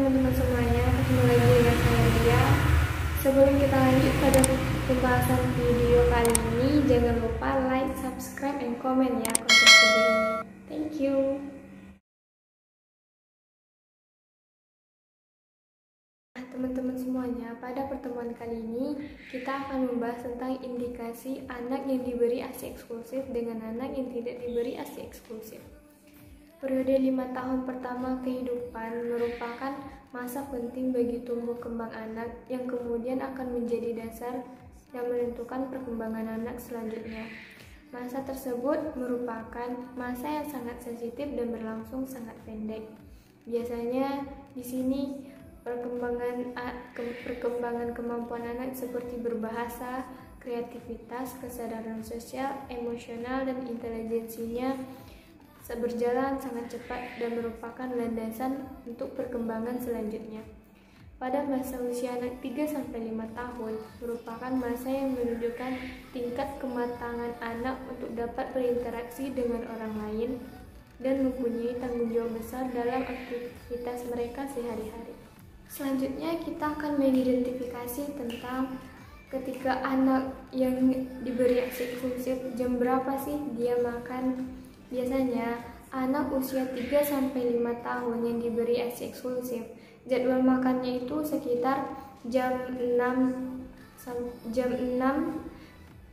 teman-teman semuanya, ketemu lagi dengan saya Lia. Sebelum kita lanjut pada pembahasan video kali ini, jangan lupa like, subscribe, and comment ya konten video ini. Thank you. Teman-teman semuanya, pada pertemuan kali ini kita akan membahas tentang indikasi anak yang diberi ASI eksklusif dengan anak yang tidak diberi ASI eksklusif. Periode 5 tahun pertama kehidupan merupakan masa penting bagi tumbuh kembang anak yang kemudian akan menjadi dasar yang menentukan perkembangan anak selanjutnya. Masa tersebut merupakan masa yang sangat sensitif dan berlangsung sangat pendek. Biasanya di sini perkembangan kemampuan anak seperti berbahasa, kreativitas, kesadaran sosial, emosional, dan intelijensinya berjalan sangat cepat dan merupakan landasan untuk perkembangan selanjutnya. Pada masa usia anak 3-5 tahun merupakan masa yang menunjukkan tingkat kematangan anak untuk dapat berinteraksi dengan orang lain dan mempunyai tanggung jawab besar dalam aktivitas mereka sehari-hari. Selanjutnya kita akan mengidentifikasi tentang ketika anak yang diberi ASI eksklusif, jam berapa sih dia makan. Biasanya anak usia 3-5 tahun yang diberi ASI eksklusif, jadwal makannya itu sekitar jam 6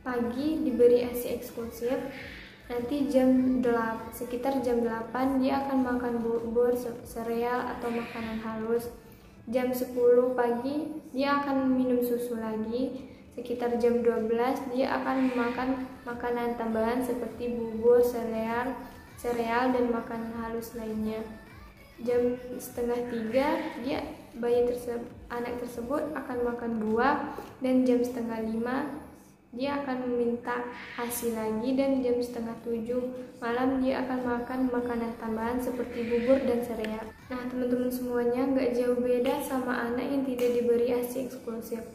pagi diberi ASI eksklusif. Nanti sekitar jam 8 dia akan makan bubur, sereal atau makanan halus. Jam 10 pagi dia akan minum susu lagi. Sekitar jam 12 dia akan makan makanan tambahan seperti bubur, sereal dan makanan halus lainnya. Jam 2:30 anak tersebut akan makan buah, dan jam 4:30 dia akan meminta ASI lagi, dan jam 6:30 malam dia akan makan makanan tambahan seperti bubur dan sereal. Nah teman-teman semuanya, nggak jauh beda sama anak yang tidak diberi ASI eksklusif.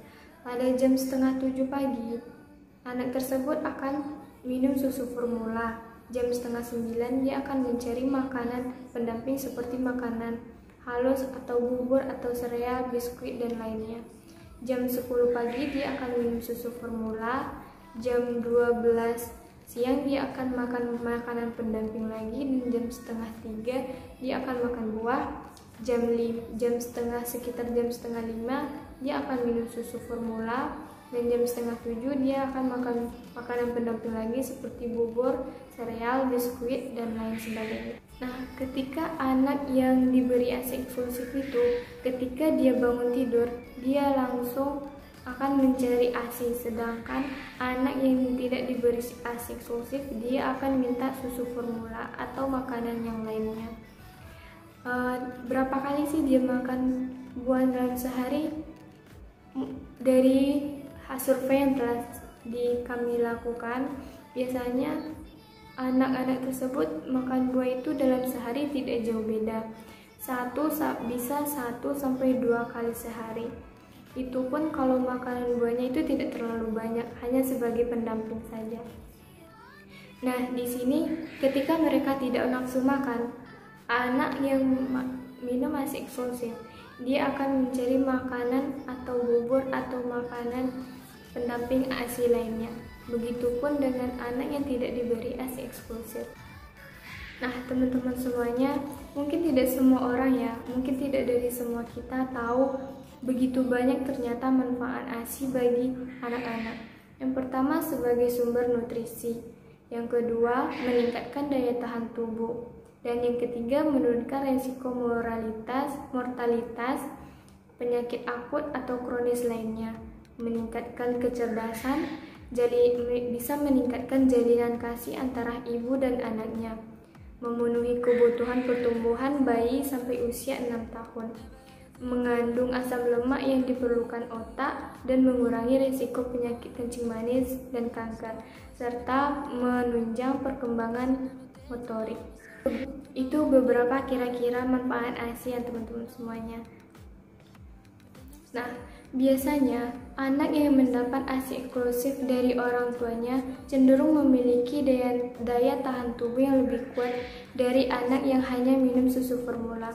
Pada jam 6:30 pagi anak tersebut akan minum susu formula. Jam 8:30 dia akan mencari makanan pendamping seperti makanan halus atau bubur atau sereal, biskuit, dan lainnya. Jam 10 pagi dia akan minum susu formula. Jam 12 siang dia akan makan makanan pendamping lagi, dan jam 2:30 dia akan makan buah. Sekitar jam 4:30 dia akan minum susu formula, dan jam 6:30 dia akan makan makanan pendamping lagi seperti bubur, sereal, biskuit, dan lain sebagainya. Nah, ketika anak yang diberi ASI eksklusif itu, ketika dia bangun tidur, dia langsung akan mencari ASI, sedangkan anak yang tidak diberi ASI eksklusif, dia akan minta susu formula atau makanan yang lainnya. Berapa kali sih dia makan buah dalam sehari? Dari survei yang telah kami lakukan, biasanya anak-anak tersebut makan buah itu dalam sehari tidak jauh beda, bisa 1-2 kali sehari. Itu pun kalau makanan buahnya itu tidak terlalu banyak, hanya sebagai pendamping saja. Nah, di sini ketika mereka tidak nafsu makan, anak yang minum ASI eksklusif, dia akan mencari makanan atau bubur atau makanan pendamping ASI lainnya. Begitupun dengan anak yang tidak diberi ASI eksklusif. Nah, teman-teman semuanya, mungkin tidak semua orang ya, mungkin tidak dari semua kita tahu begitu banyak ternyata manfaat ASI bagi anak-anak. Yang pertama, sebagai sumber nutrisi. Yang kedua, meningkatkan daya tahan tubuh. Dan yang ketiga, menurunkan resiko mortalitas, penyakit akut atau kronis lainnya. Meningkatkan kecerdasan, bisa meningkatkan jalinan kasih antara ibu dan anaknya. Memenuhi kebutuhan pertumbuhan bayi sampai usia 6 tahun. Mengandung asam lemak yang diperlukan otak dan mengurangi risiko penyakit kencing manis dan kanker, serta menunjang perkembangan motorik. Itu beberapa kira-kira manfaat ASI ya teman-teman semuanya. Nah, biasanya anak yang mendapat ASI eksklusif dari orang tuanya cenderung memiliki daya tahan tubuh yang lebih kuat dari anak yang hanya minum susu formula.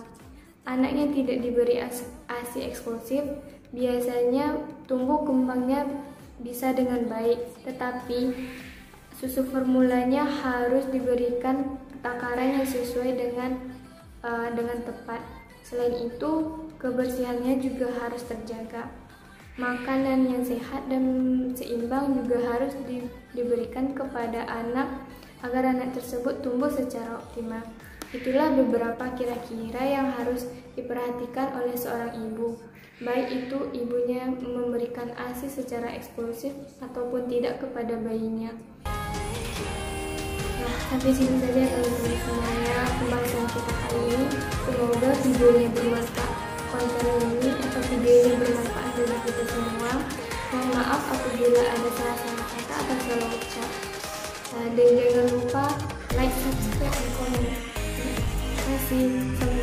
anaknya tidak diberi ASI eksklusif, biasanya tumbuh kembangnya bisa dengan baik, tetapi susu formulanya harus diberikan takaran yang sesuai dengan tepat. Selain itu, kebersihannya juga harus terjaga. Makanan yang sehat dan seimbang juga harus diberikan kepada anak agar anak tersebut tumbuh secara optimal. Itulah beberapa kira-kira yang harus diperhatikan oleh seorang ibu, baik itu ibunya memberikan ASI secara eksklusif ataupun tidak kepada bayinya. Nah, sampai sini saja teman-teman semuanya pembahasan kita kali ini. Semoga videonya bermanfaat, konten ini atau video ini bermanfaat bagi kita semua. Mohon maaf apabila ada salah-salah kata atau salah ucap. Dan jangan lupa like, subscribe, dan komen. Terima kasih.